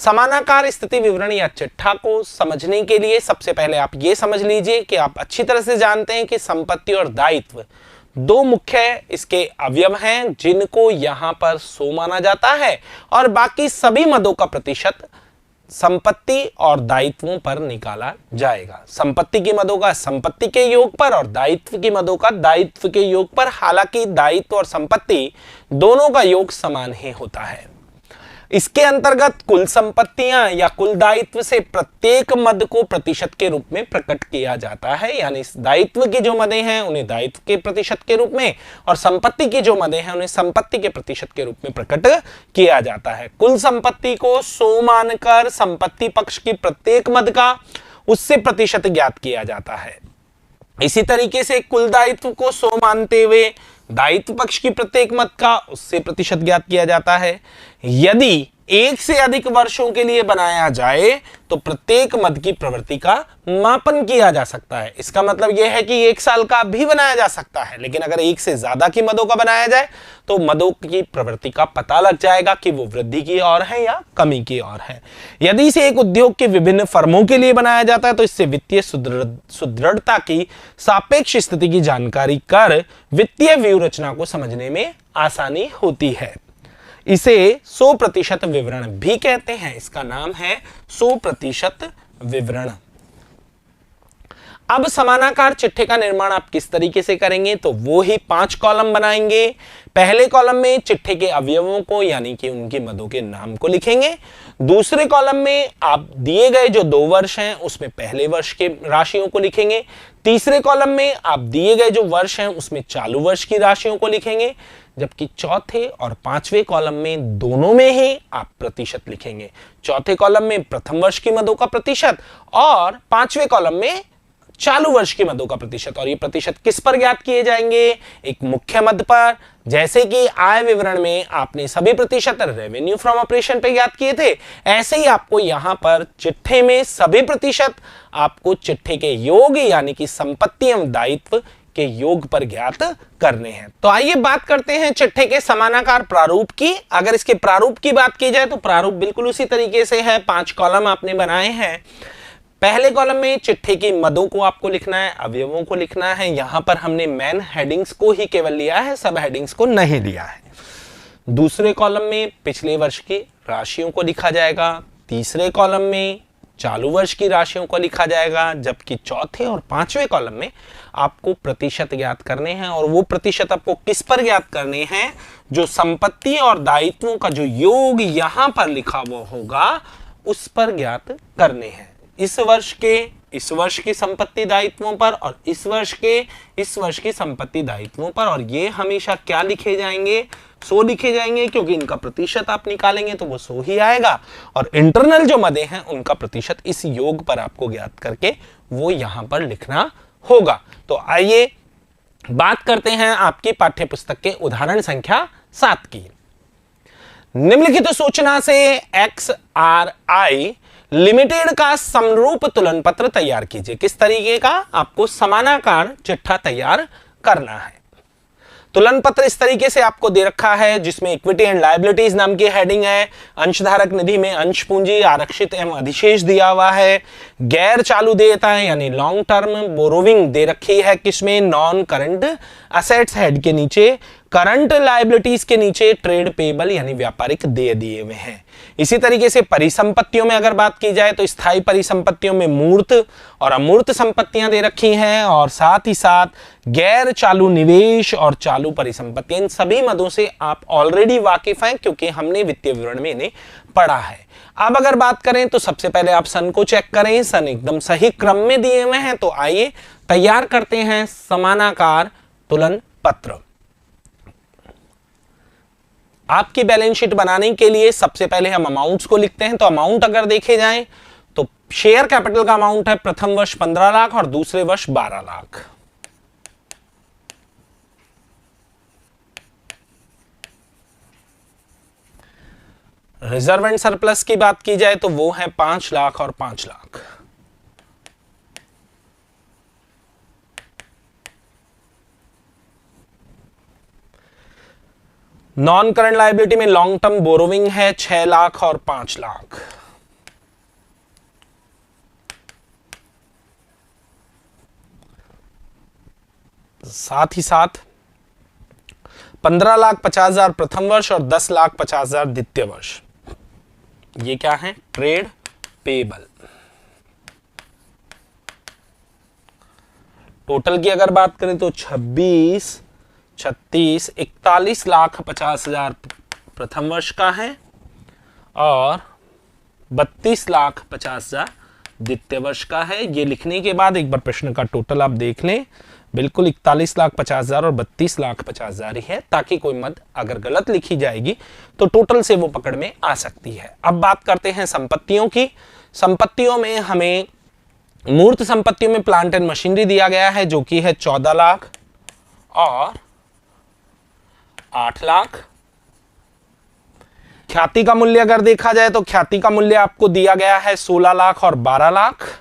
समानाकार स्थिति विवरण या चिट्ठा को समझने के लिए सबसे पहले आप ये समझ लीजिए कि आप अच्छी तरह से जानते हैं कि संपत्ति और दायित्व दो मुख्य इसके अवयव हैं जिनको यहां पर सो माना जाता है और बाकी सभी मदों का प्रतिशत संपत्ति और दायित्वों पर निकाला जाएगा। संपत्ति की मदों का संपत्ति के योग पर और दायित्व की मदों का दायित्व के योग पर। हालांकि दायित्व और संपत्ति दोनों का योग समान ही होता है। इसके अंतर्गत कुल संपत्तियां या कुल दायित्व से प्रत्येक मद को प्रतिशत के रूप में प्रकट किया जाता है, यानी दायित्व की जो मदें हैं उन्हें दायित्व के प्रतिशत के रूप में और संपत्ति की जो मदें हैं उन्हें संपत्ति के प्रतिशत के रूप में प्रकट किया जाता है। कुल संपत्ति को 100 मानकर संपत्ति पक्ष की प्रत्येक मद का उससे प्रतिशत ज्ञात किया जाता है। इसी तरीके से कुल दायित्व को 100 मानते हुए दायित्व पक्ष की प्रत्येक मद का उससे प्रतिशत ज्ञात किया जाता है। यदि एक से अधिक वर्षों के लिए बनाया जाए तो प्रत्येक मद की प्रवृत्ति का मापन किया जा सकता है। इसका मतलब यह है कि 1 साल का भी बनाया जा सकता है, लेकिन अगर एक से ज्यादा की मदों का बनाया जाए तो मदों की प्रवृत्ति का पता लग जाएगा कि वो वृद्धि की ओर है या कमी की ओर है। यदि इसे एक उद्योग के विभिन्न फर्मों के लिए बनाया जाता है तो इससे वित्तीय सुदृढ़ता की सापेक्ष स्थिति की जानकारी कर वित्तीय व्यू रचना को समझने में आसानी होती है। इसे 100% विवरण भी कहते हैं। इसका नाम है 100% विवरण। अब समानाकार चिट्ठे का निर्माण आप किस तरीके से करेंगे, तो वो ही 5 कॉलम बनाएंगे। पहले कॉलम में चिट्ठे के अवयवों को यानी कि उनकी मदों के नाम को लिखेंगे। दूसरे कॉलम में आप दिए गए जो 2 वर्ष हैं उसमें पहले वर्ष के राशियों को लिखेंगे। तीसरे कॉलम में आप दिए गए जो वर्ष हैं उसमें चालू वर्ष की राशियों को लिखेंगे, जबकि चौथे और 5वें कॉलम में दोनों में ही आप प्रतिशत लिखेंगे। चौथे कॉलम में प्रथम वर्ष की मदों का प्रतिशत और 5वें कॉलम में चालू वर्ष की मदों का प्रतिशत। और ये प्रतिशत किस पर ज्ञात किए जाएंगे, एक मुख्य मद पर। जैसे कि आय विवरण में आपने सभी प्रतिशत रेवेन्यू फ्रॉम ऑपरेशन पे ज्ञात किए थे, ऐसे ही आपको यहां पर चिट्ठे में सभी प्रतिशत आपको चिट्ठे के योग यानी कि संपत्ति एवं दायित्व के योग पर ज्ञात करने हैं। तो आइए बात करते हैं चिट्ठे के समानाकार प्रारूप की। अगर इसके प्रारूप की बात की जाए तो प्रारूप बिल्कुल उसी तरीके से है। 5 कॉलम आपने बनाए हैं। पहले कॉलम में चिट्ठे की मदों को आपको लिखना है, अवयवों को लिखना है। यहां पर हमने मेन हेडिंग्स को ही केवल लिया है, सब हेडिंग्स को नहीं लिया है। दूसरे कॉलम में पिछले वर्ष की राशियों को लिखा जाएगा। तीसरे कॉलम में चालू वर्ष की राशियों को लिखा जाएगा, जबकि चौथे और 5वें कॉलम में आपको प्रतिशत ज्ञात करने हैं। और वो प्रतिशत आपको किस पर ज्ञात करने हैं, जो संपत्ति और दायित्वों का जो योग यहां पर लिखा हुआ होगा उस पर ज्ञात करने हैं। इस वर्ष की संपत्ति दायित्वों पर और इस वर्ष की संपत्ति दायित्वों पर। और ये हमेशा क्या लिखे जाएंगे, 100 लिखे जाएंगे, क्योंकि इनका प्रतिशत आप निकालेंगे तो वो 100 ही आएगा। और इंटरनल जो मदें हैं उनका प्रतिशत इस योग पर आपको ज्ञात करके वो यहां पर लिखना होगा। तो आइए बात करते हैं आपकी पाठ्यपुस्तक के उदाहरण संख्या 7 की। निम्नलिखित सूचना से XRI लिमिटेड का समरूप तुलन पत्र तैयार कीजिए। किस तरीके का, आपको समानाकार चिट्ठा तैयार करना है। तुलन पत्र इस तरीके से आपको दे रखा है, जिसमें इक्विटी एंड लायबिलिटीज नाम की हेडिंग है। अंशधारक निधि में अंश पूंजी, आरक्षित एवं अधिशेष दिया हुआ है। गैर चालू देयता है यानी लॉन्ग टर्म बोरोविंग दे रखी है, किसमें, नॉन करंट असेट्स हेड के नीचे। करंट लायबिलिटीज के नीचे ट्रेड पेबल यानी व्यापारिक देय दिए हुए हैं। इसी तरीके से परिसंपत्तियों में अगर बात की जाए तो स्थायी परिसंपत्तियों में मूर्त और अमूर्त संपत्तियां दे रखी हैं, और साथ ही साथ गैर चालू निवेश और चालू परिसंपत्तियां। इन सभी मदों से आप ऑलरेडी वाकिफ हैं क्योंकि हमने वित्तीय विवरण में इन्हें पढ़ा है। अब अगर बात करें तो सबसे पहले आप सन को चेक करें, सन एकदम सही क्रम में दिए हुए हैं। तो आइए तैयार करते हैं समानाकार तुलन पत्र। आपकी बैलेंस शीट बनाने के लिए सबसे पहले हम अमाउंट्स को लिखते हैं। तो अमाउंट अगर देखे जाएं तो शेयर कैपिटल का अमाउंट है प्रथम वर्ष 15 लाख और दूसरे वर्ष 12 लाख। रिजर्व एंड सरप्लस की बात की जाए तो वो है 5 लाख और 5 लाख। नॉन करंट लायबिलिटी में लॉन्ग टर्म बोरोविंग है 6 लाख और 5 लाख। साथ ही साथ 15,50,000 प्रथम वर्ष और 10,50,000 द्वितीय वर्ष, ये क्या है? Trade payable. टोटल की अगर बात करें तो 26, 36, 41,50,000 प्रथम वर्ष का है और 32,50,000 द्वितीय वर्ष का है। ये लिखने के बाद एक बार प्रश्न का टोटल आप देख लें, बिल्कुल 41,50,000 और 32,50,000 ही है, ताकि कोई मद अगर गलत लिखी जाएगी तो टोटल से वो पकड़ में आ सकती है। अब बात करते हैं संपत्तियों की। संपत्तियों में हमें मूर्त संपत्तियों में प्लांट एंड मशीनरी दिया गया है जो कि है 14 लाख और 8 लाख। ख्याति का मूल्य अगर देखा जाए तो ख्याति का मूल्य आपको दिया गया है 16 लाख और 12 लाख।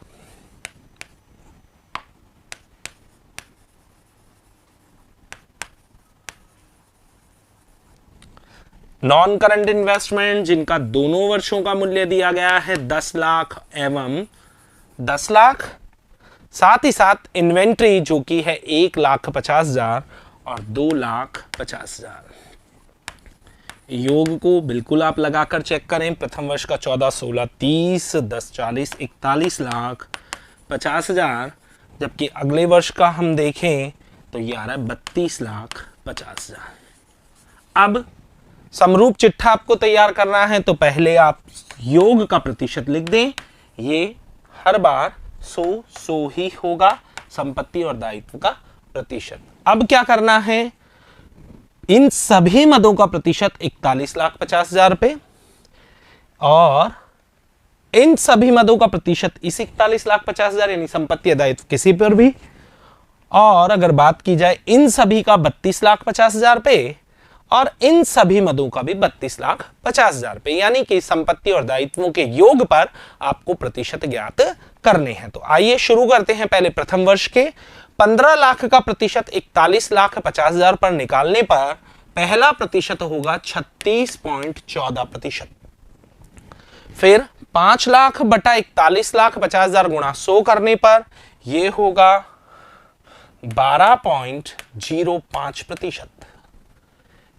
नॉन करंट इन्वेस्टमेंट जिनका दोनों वर्षों का मूल्य दिया गया है 10 लाख एवं 10 लाख। साथ ही साथ इन्वेंट्री जो कि है 1,50,000 और 2,50,000। योग को बिल्कुल आप लगाकर चेक करें। प्रथम वर्ष का 14, 16, 30, 10, 40, 41,50,000, जबकि अगले वर्ष का हम देखें तो ये आ रहा है 32,50,000। अब समरूप चिट्ठा आपको तैयार करना है तो पहले आप योग का प्रतिशत लिख दें। ये हर बार 100 ही होगा, संपत्ति और दायित्व का प्रतिशत। अब क्या करना है, इन सभी मदों का प्रतिशत 41,50,000 पे और इन सभी मदों का प्रतिशत इस 41,50,000 यानी संपत्ति या दायित्व किसी पर भी, और अगर बात की जाए इन सभी का 32,50,000 पे और इन सभी मदों का भी 32,50,000 पे, यानी कि संपत्ति और दायित्वों के योग पर आपको प्रतिशत ज्ञात करने हैं। तो आइए शुरू करते हैं। पहले प्रथम वर्ष के 15 लाख का प्रतिशत 41,50,000 पर निकालने पर पहला प्रतिशत होगा 36.14%। फिर 5 लाख बटा 41,50,000 गुणा 100 करने पर यह होगा 12.05%।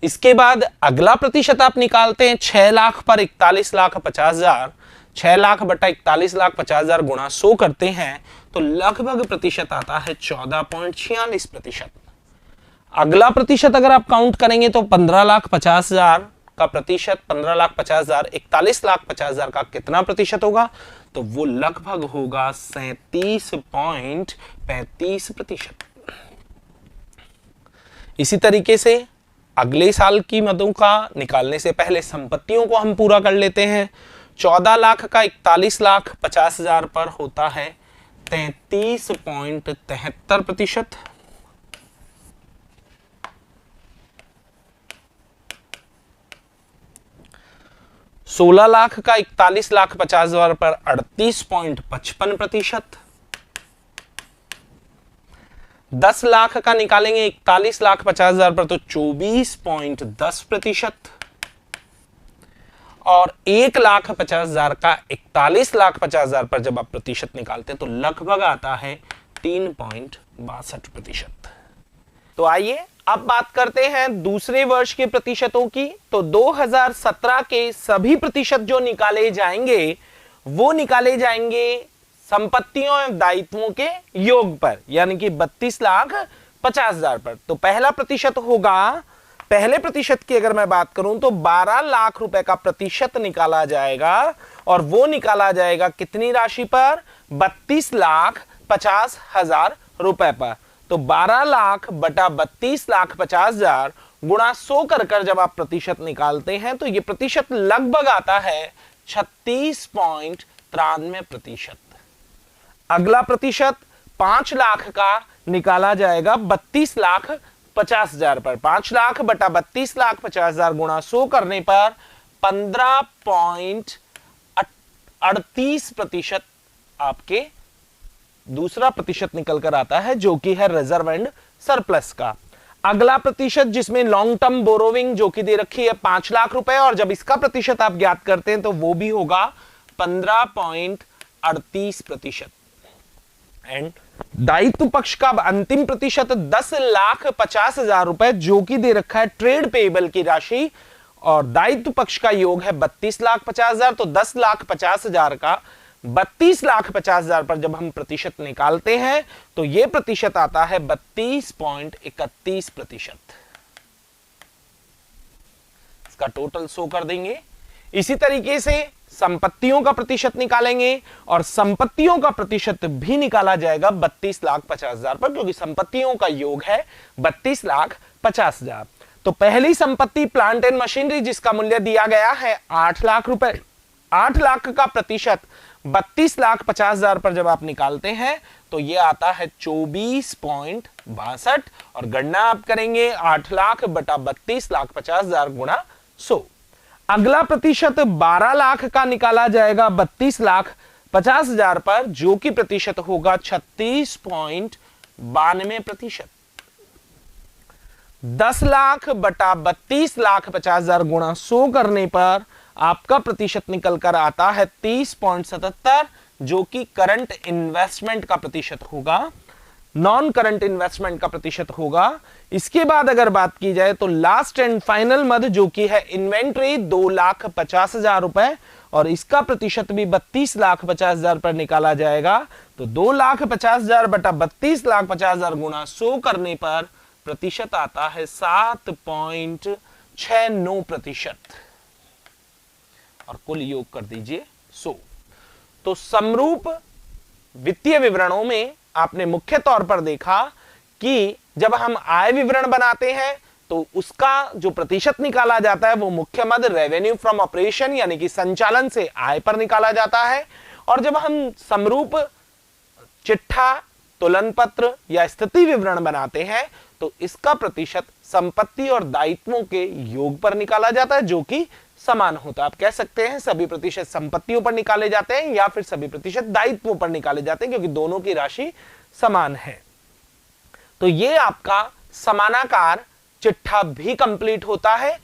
इसके बाद अगला प्रतिशत आप निकालते हैं 6 लाख पर 41,50,000। 6 लाख बटा 41,50,000 गुणा 100 करते हैं तो लगभग प्रतिशत आता है 14.46%। अगला प्रतिशत अगर आप काउंट करेंगे तो 15,50,000 का प्रतिशत, 15,50,000 41,50,000 का कितना प्रतिशत होगा, तो वो लगभग होगा 37.35%। इसी तरीके से अगले साल की मदों का निकालने से पहले संपत्तियों को हम पूरा कर लेते हैं। 14 लाख का 41,50,000 पर होता है 33.73%। 16 लाख का 41,50,000 पर 38.55%। 10 लाख का निकालेंगे 41,50,000 पर तो 24.10%। और 1,50,000 का 41,50,000 पर जब आप प्रतिशत निकालते हैं तो लगभग आता है 3.62%। तो आइए अब बात करते हैं दूसरे वर्ष के प्रतिशतों की। तो 2017 के सभी प्रतिशत जो निकाले जाएंगे वो निकाले जाएंगे संपत्तियों एवं दायित्वों के योग पर, यानी कि 32,50,000 पर। तो पहला प्रतिशत होगा, पहले प्रतिशत की अगर मैं बात करूं तो 12 लाख रुपए का प्रतिशत निकाला जाएगा और वो निकाला जाएगा कितनी राशि पर, 32,50,000 रुपए पर। तो 12 लाख बटा 32,50,000 गुणा 100 कर जब आप प्रतिशत निकालते हैं तो ये प्रतिशत लगभग आता है 36.93%। अगला प्रतिशत 5 लाख का निकाला जाएगा 32,50,000 पर। 5 लाख बटा 32,50,000 गुणा 100 करने पर 15.38% आपके दूसरा प्रतिशत निकल कर आता है, जो कि है रिजर्व एंड सरप्लस का। अगला प्रतिशत जिसमें लॉन्ग टर्म बोरोविंग जो कि दे रखी है 5 लाख रुपए, और जब इसका प्रतिशत आप ज्ञात करते हैं तो वो भी होगा 15.38%। एंड दायित्व पक्ष का अंतिम प्रतिशत 10,50,000 रुपए जो कि दे रखा है ट्रेड पेएबल की राशि, और दायित्व पक्ष का योग है 32,50,000। तो 10,50,000 का 32,50,000 पर जब हम प्रतिशत निकालते हैं तो यह प्रतिशत आता है 32.31%। इसका टोटल शो कर देंगे। इसी तरीके से संपत्तियों का प्रतिशत निकालेंगे, और संपत्तियों का प्रतिशत भी निकाला जाएगा 32,50,000 पर, क्योंकि संपत्तियों का योग है 32,50,000। तो पहली संपत्ति प्लांट एंड मशीनरी जिसका मूल्य दिया गया है 8 लाख रुपए। 8 लाख का प्रतिशत 32,50,000 पर जब आप निकालते हैं तो यह आता है 24.62, और गणना आप करेंगे 8 लाख बटा 32,50,000 गुणा 100। अगला प्रतिशत 12 लाख का निकाला जाएगा 32,50,000 पर, जो कि प्रतिशत होगा 36.92%। 10 लाख बटा 32,50,000 गुणा 100 करने पर आपका प्रतिशत निकलकर आता है 30.77, जो कि करंट इन्वेस्टमेंट का प्रतिशत होगा, नॉन करंट इन्वेस्टमेंट का प्रतिशत होगा। इसके बाद अगर बात की जाए तो लास्ट एंड फाइनल मद जो कि है इन्वेंट्री 2,50,000 रुपए, और इसका प्रतिशत भी 32,50,000 पर निकाला जाएगा। तो 2,50,000 बटा 32,50,000 गुणा 100 करने पर प्रतिशत आता है 7.69%, और कुल योग कर दीजिए 100। तो समरूप वित्तीय विवरणों में आपने मुख्य तौर पर देखा कि जब हम आय विवरण बनाते हैं तो उसका जो प्रतिशत निकाला जाता है वो मुख्य मद रेवेन्यू फ्रॉम ऑपरेशन यानी कि संचालन से आय पर निकाला जाता है, और जब हम समरूप चिट्ठा, तुलन पत्र या स्थिति विवरण बनाते हैं तो इसका प्रतिशत संपत्ति और दायित्वों के योग पर निकाला जाता है, जो कि समान होता है। आप कह सकते हैं सभी प्रतिशत संपत्तियों पर निकाले जाते हैं या फिर सभी प्रतिशत दायित्वों पर निकाले जाते हैं, क्योंकि दोनों की राशि समान है। तो ये आपका समानाकार चिट्ठा भी कंप्लीट होता है।